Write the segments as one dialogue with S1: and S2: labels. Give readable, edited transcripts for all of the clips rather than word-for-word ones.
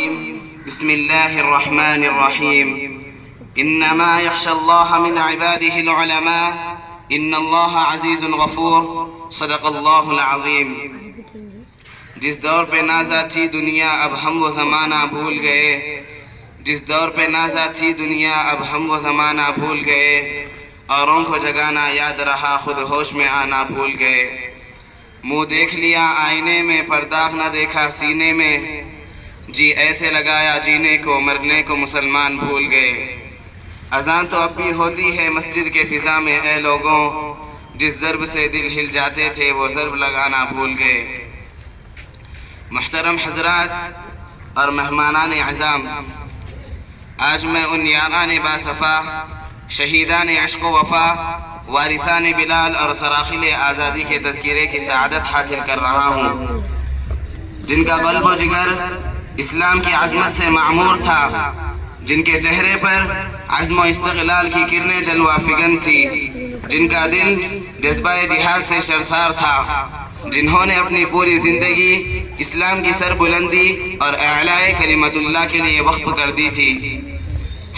S1: الرجيم بسم الله الرحمن الرحيم إنما يخشى الله من عباده العلماء إن الله عزيز غفور صدق الله العظيم. جس دور پہ نازا تھی دنیا اب ہم وہ زمانہ بھول گئے. جس دور پہ نازا تھی دنیا اب ہم وہ زمانہ بھول گئے. اوروں کو جگانا یاد رہا خود ہوش میں آنا بھول گئے. منہ دیکھ لیا آئینے میں پرداغ نہ دیکھا سینے میں. جی ایسے لگایا جینے کو مرنے کو مسلمان بھول گئے. اذان تو اب بھی ہوتی ہے مسجد کے فضا میں اے لوگوں. جس ضرب سے دل ہل جاتے تھے وہ ضرب لگانا بھول گئے. محترم حضرات اور مہمانان اعظام، آج میں ان یاران باصفا، شہیدان عشق و وفا، وارثان بلال اور سراخیل آزادی کے تذکرے کی سعادت حاصل کر رہا ہوں، جن کا قلب و جگر اسلام کی عظمت سے معمور تھا، جن کے چہرے پر عزم و استقلال کی کرنیں جلوہ فگن تھی، جن کا دل جذبہ جہاد سے سرشار تھا، جنہوں نے اپنی پوری زندگی اسلام کی سر بلندی اور اعلاء کلمت اللہ کے لیے وقف کر دی تھی.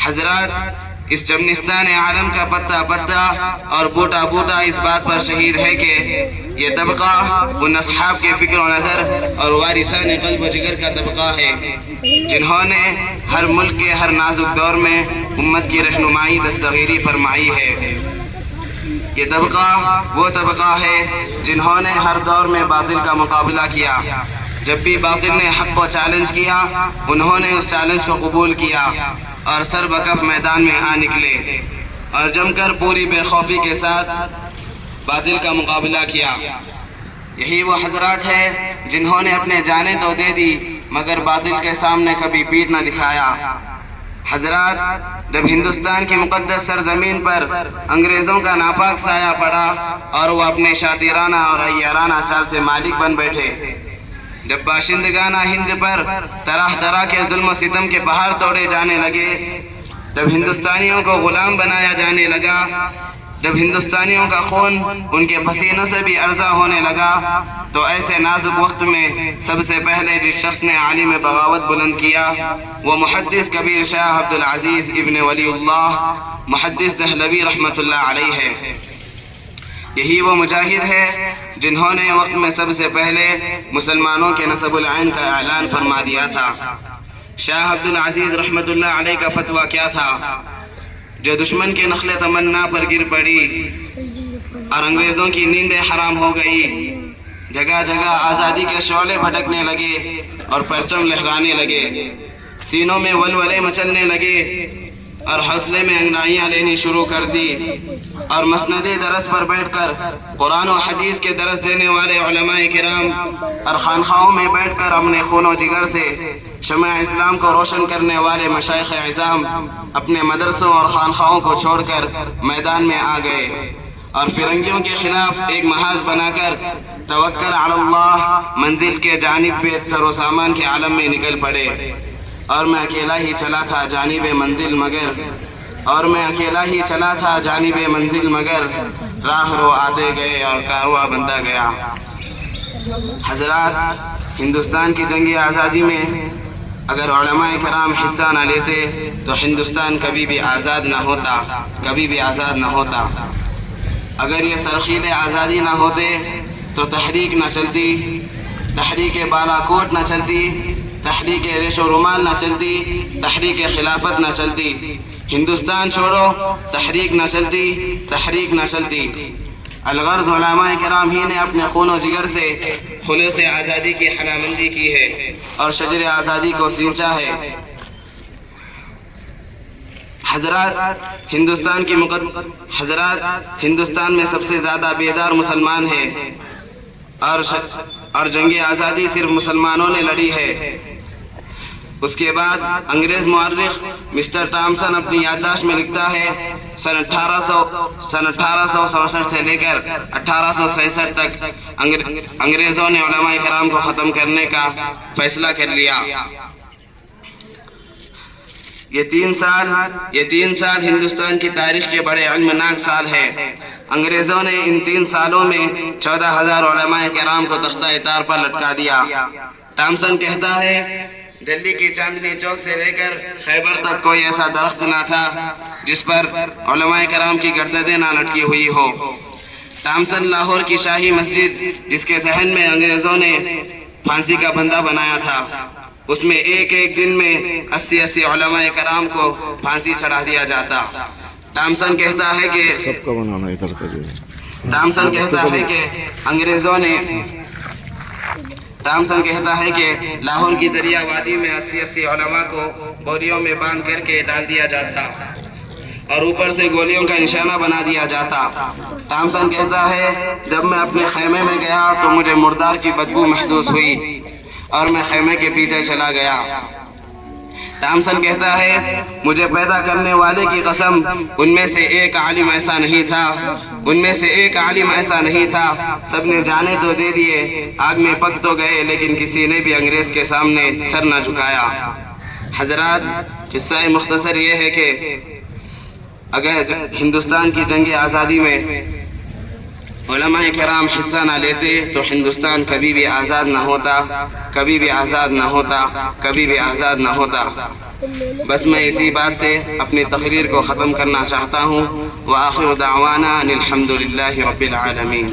S1: حضرات، اس چمنستان عالم کا پتا پتا اور بوٹا بوٹا اس بات پر شہید ہے کہ یہ طبقہ ان اصحاب کے فکر و نظر اور وارثان قلب و جگر کا طبقہ ہے، جنہوں نے ہر ملک کے ہر نازک دور میں امت کی رہنمائی دستگیری فرمائی ہے. یہ طبقہ وہ طبقہ ہے جنہوں نے ہر دور میں باطل کا مقابلہ کیا. جب بھی باطل نے حق کو چیلنج کیا انہوں نے اس چیلنج کو قبول کیا اور سر بکف میدان میں آ نکلے اور جم کر پوری بے خوفی کے ساتھ باطل کا مقابلہ کیا. یہی وہ حضرات ہیں جنہوں نے اپنے جانیں تو دے دی مگر باطل کے سامنے کبھی پیٹھ نہ دکھایا. حضرات، جب ہندوستان کی مقدس سرزمین پر انگریزوں کا ناپاک سایہ پڑا اور وہ اپنے شاطرانہ اور عیارانہ چال سے مالک بن بیٹھے، جب باشندگان ہند پر طرح طرح کے ظلم و ستم کے پہاڑ توڑے جانے لگے، جب ہندوستانیوں کو غلام بنایا جانے لگا، جب ہندوستانیوں کا خون ان کے پسینوں سے بھی ارزاں ہونے لگا، تو ایسے نازک وقت میں سب سے پہلے جس شخص نے عالم بغاوت بلند کیا وہ محدث کبیر شاہ عبدالعزیز ابن ولی اللہ محدث دہلوی رحمۃ اللہ علیہ ہے. یہی وہ مجاہد ہے جنہوں نے وقت میں سب سے پہلے مسلمانوں کے نسب العین کا اعلان فرما دیا تھا. شاہ عبدالعزیز رحمۃ اللہ علیہ کا فتویٰ کیا تھا؟ جو دشمن کے نخل تمنا پر گر پڑی اور انگریزوں کی نیندیں حرام ہو گئی، جگہ جگہ آزادی کے شعلے بھٹکنے لگے اور پرچم لہرانے لگے، سینوں میں ولولے مچلنے لگے اور حوصلے میں انگڑائیاں لینی شروع کر دی، اور مسند درس پر بیٹھ کر قرآن و حدیث کے درس دینے والے علماء کرام اور خانخواہوں میں بیٹھ کر اپنے خون و جگر سے شمع اسلام کو روشن کرنے والے مشائخ اعظام اپنے مدرسوں اور خانخواہوں کو چھوڑ کر میدان میں آ گئے اور فرنگیوں کے خلاف ایک محاذ بنا کر توکل علی اللہ منزل کے جانب پہ سر و سامان کے عالم میں نکل پڑے. اور میں اکیلا ہی چلا تھا جانب منزل مگر راہ رو آتے گئے اور کارواں بنتا گیا. حضرات، ہندوستان کی جنگ آزادی میں اگر علماء کرام حصہ نہ لیتے تو ہندوستان کبھی بھی آزاد نہ ہوتا. اگر یہ سرخیل آزادی نہ ہوتے تو تحریک نہ چلتی، تحریک بالا کوٹ نہ چلتی، تحریک ریش و رومال نہ چلتی، تحریک خلافت نہ چلتی. ہندوستان چھوڑو تحریک نہ چلتی. الغرض علماء کرام ہی نے اپنے خون و جگر سے خلوص آزادی کی حنامندی کی ہے اور شجر آزادی کو سینچا ہے. حضرات، ہندوستان میں سب سے زیادہ بیدار مسلمان ہیں اور جنگ آزادی صرف مسلمانوں نے لڑی ہے. اس کے بعد انگریز مورخ مسٹر ٹامسن اپنی یادداشت میں لکھتا ہے سن 1867 سے لے کر 1867 تک انگریزوں نے علماء کرام کو ختم کرنے کا فیصلہ کر لیا. یہ تین سال ہندوستان کی تاریخ کے بڑے علمناک سال ہیں. انگریزوں نے ان 3 سالوں میں 14,000 علماء کرام کو تختہ طار پر لٹکا دیا. ٹامسن کہتا ہے دلی کی چاندنی چوک سے لے کر خیبر تک کوئی ایسا درخت نہ تھا جس پر علماء کرام کی گردنیں نہ لٹکی ہوئی ہو۔ تامسن لاہور کی شاہی مسجد جس کے ذہن میں انگریزوں نے پھانسی کا بندہ بنایا تھا، اس میں ایک ایک دن میں 80 علماء کرام کو پھانسی چڑھا دیا جاتا۔ تامسن کہتا ہے کہ تامسن کہتا ہے کہ لاہور کی دریا وادی میں 80 علماء کو بوریوں میں باندھ کر کے ڈال دیا جاتا اور اوپر سے گولیوں کا نشانہ بنا دیا جاتا۔ تامسن کہتا ہے جب میں اپنے خیمے میں گیا تو مجھے مردار کی بدبو محسوس ہوئی اور میں خیمے کے پیچھے چلا گیا۔ تامسن کہتا ہے مجھے پیدا کرنے والے کی قسم ان میں سے ایک عالم ایسا نہیں تھا، سب نے جانے تو دے دیے، آگ میں پک تو گئے، لیکن کسی نے بھی انگریز کے سامنے سر نہ جھکایا۔ حضرات، قصہ مختصر یہ ہے کہ اگر ہندوستان کی جنگ آزادی میں علماء کرام حصہ نہ لیتے تو ہندوستان کبھی بھی آزاد نہ ہوتا۔ بس میں اسی بات سے اپنی تقریر کو ختم کرنا چاہتا ہوں۔ وآخر دعوانا الحمد للہ رب العالمین۔